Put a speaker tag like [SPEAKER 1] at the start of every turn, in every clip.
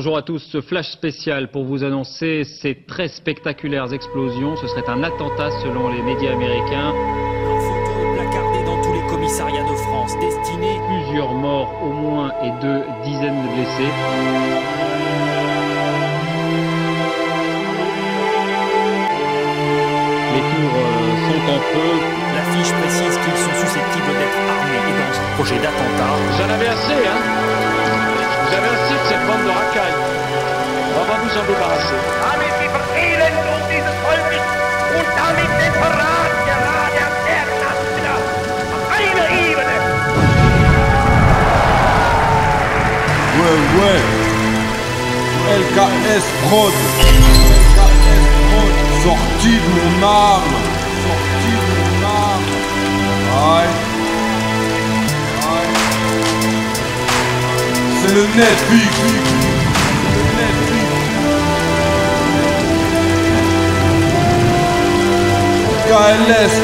[SPEAKER 1] Bonjour à tous, ce flash spécial pour vous annoncer ces très spectaculaires explosions. Ce serait un attentat selon les médias américains.
[SPEAKER 2] Leurs photos est placardée dans tous les commissariats de France, destinés...
[SPEAKER 1] Plusieurs morts au moins et 2 dizaines de blessés. Les tours sont en feu.
[SPEAKER 2] L'affiche précise qu'ils sont susceptibles d'être armés et dans ce projet d'attentat.
[SPEAKER 3] J'en avais assez, hein. Vous avez assez de cette bande de racailles. On va nous en débarrasser.
[SPEAKER 4] Damit die Verelendung dieses Volkes und damit den Verrat gerade am Erdplatz wieder auf einer Ebene.
[SPEAKER 5] Ouais. LKS Prod. Sorti de mon âme. Aïe. C'est le Netflix. KLS,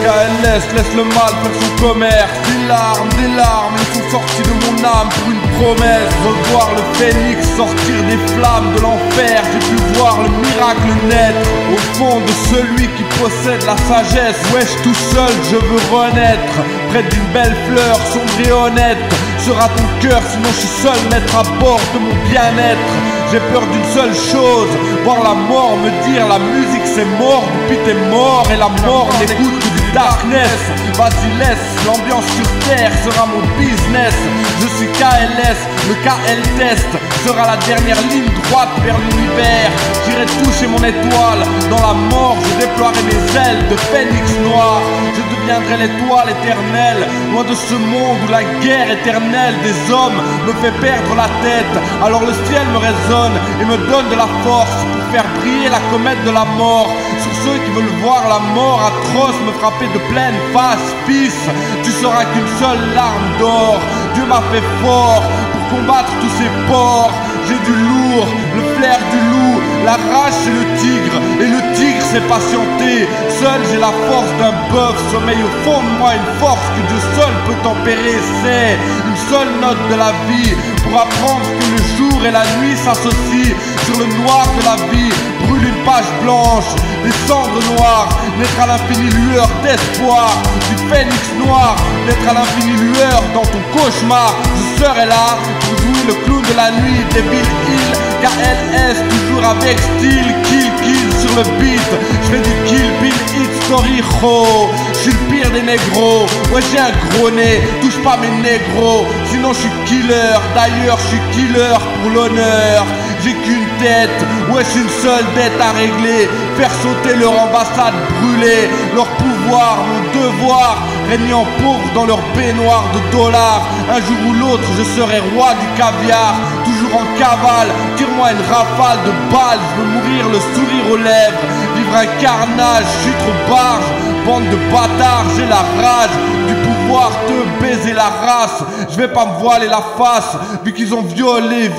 [SPEAKER 5] laisse le mal faire son commerce. Des larmes, ils sont sortis de mon âme pour une promesse. Revoir le phénix sortir des flammes de l'enfer. J'ai pu voir le miracle naître au fond de celui qui possède la sagesse. Wesh, tout seul, je veux renaître près d'une belle fleur sombre et honnête. Sera ton cœur, sinon je suis seul maître à bord de mon bien-être. J'ai peur d'une seule chose, voir la mort me dire la musique c'est mort depuis t'es mort. Et la mort n'écoute que du darkness. Vas-y laisse, l'ambiance sur terre sera mon business. Je suis KLS, le KL test sera la dernière ligne droite vers l'univers. J'irai toucher mon étoile, dans la mort je déploierai mes ailes de phénix noir. Je deviendrai l'étoile éternelle, loin de ce monde où la guerre éternelle des hommes me fait perdre la tête. Alors le ciel me résonne et me donne de la force pour faire briller la comète de la mort. Sur ceux qui veulent voir la mort atroce me frapper de pleine face, fils, tu seras qu'une seule larme d'or. Dieu m'a fait fort pour combattre tous ces porcs. J'ai du lourd, le flair du loup, la rage c'est le tigre, et le tigre c'est patienter. Seul j'ai la force d'un bœuf, sommeille au fond de moi une force que Dieu seul peut tempérer. C'est une seule note de la vie pour apprendre que le jour et la nuit s'associent. Sur le noir de la vie brûle une page blanche, des cendres noires, naître à l'infinie lueur d'espoir. Du phénix noir, naître à l'infinie lueur dans ton cauchemar. Je serai là pour jouer le clown de la nuit des villes Hill. KLS toujours avec style, kill sur le beat. Je fais du kill bill hit story ho. Je suis le pire des négros. Ouais j'ai un gros nez, touche pas mes négros, sinon je suis killer. D'ailleurs je suis killer pour l'honneur. J'ai qu'une tête, ouais c'est une seule dette à régler. Faire sauter leur ambassade brûlée. Leur pouvoir, mon devoir, régnant pauvre dans leur baignoire de dollars. Un jour ou l'autre je serai roi du caviar. Toujours en cavale, tire-moi une rafale de balles. Je veux mourir le sourire aux lèvres, vivre un carnage, je suis trop barge. Bande de bâtards, j'ai la rage du pouvoir te baiser la race. Je vais pas me voiler la face, vu qu'ils ont violé,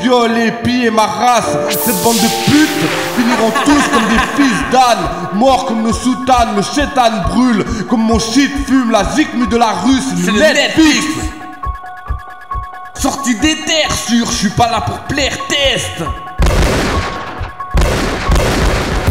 [SPEAKER 5] pillé ma race. Cette bande de putes finiront tous comme des fils d'âne. Morts comme nos soutanes, le chétan brûle. Comme mon shit fume, la zikmu de la rue, c'est le Netflix. Sorti des terres sûres, je suis pas là pour plaire, test.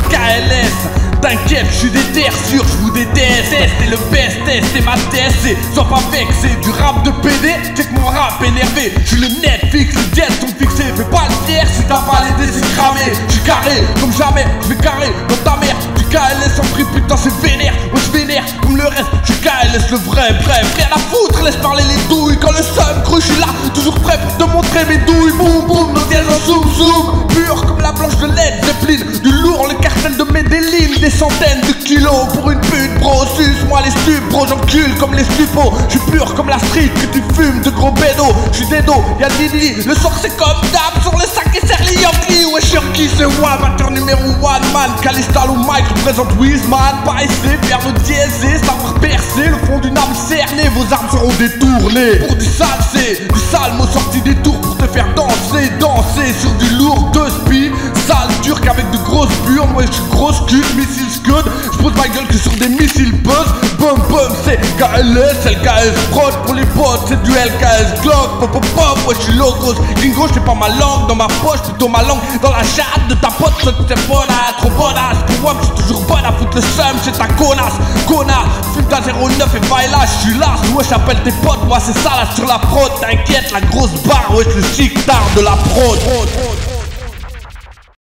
[SPEAKER 5] KLS, t'inquiète, je suis des terres sûres, je vous déteste. Test est le best, test c'est ma thèse. Sois pas vexé, du rap de PD, check mon rap énervé. Je suis le Netflix, le jet sont fixés. Fais pas le fier si t'as pas les décès cramés. Je suis carré comme jamais, je vais carré dans ta mère. Du KLS en prix, putain c'est vénère. Moi je vénère comme le reste, je suis KLS le vrai, bref. Rien à foutre, laisse parler les douilles. Quand le seum crue, je suis là, toujours prêt pour te montrer mes douilles. Boum boum, nos dièses en zoom zoom. Pur comme la blanche de Led Zeppelin. Du lourd, le cartel de Medellin. Des centaines de kilos pour une pute, bro. Suce-moi les stupes, bro, j'encule comme les stupos. Je suis pur comme la street que tu fumes de gros bédos. Je suis des dos, y'a Didi. Le soir c'est comme d'hab, sur le sac et serre les Yankee. Ouais, Yankee c'est one, amateur numéro one man. Calistal ou Mike représente Wiseman. Pas essayer, faire le diesé, savoir percer le fond d'une âme cernée. Vos armes seront détournées pour du salsé, du salmo sorti des tours pour te faire danser, danser sur du lourd de spi. Sale turc avec de gros dose pure, moi je suis grosse cul, missile scud. J'pose ma gueule que sur des missiles buzz. Bum bum, c'est KLS, LKS prod pour les potes, c'est du LKS Glock. Pop pop pop, moi je suis logos. Gringo, j'ai pas ma langue dans ma poche, plutôt ma langue dans la chatte de ta pote. T'es bonne, trop bonasse. Pour moi, je suis toujours bonne à foutre le seum, c'est ta connasse. Connard, fume ta 09 et va là, je suis là. Ouais, j'appelle tes potes, moi c'est ça là sur la prod. T'inquiète, la grosse barre, ouais, le chic tard de la prod.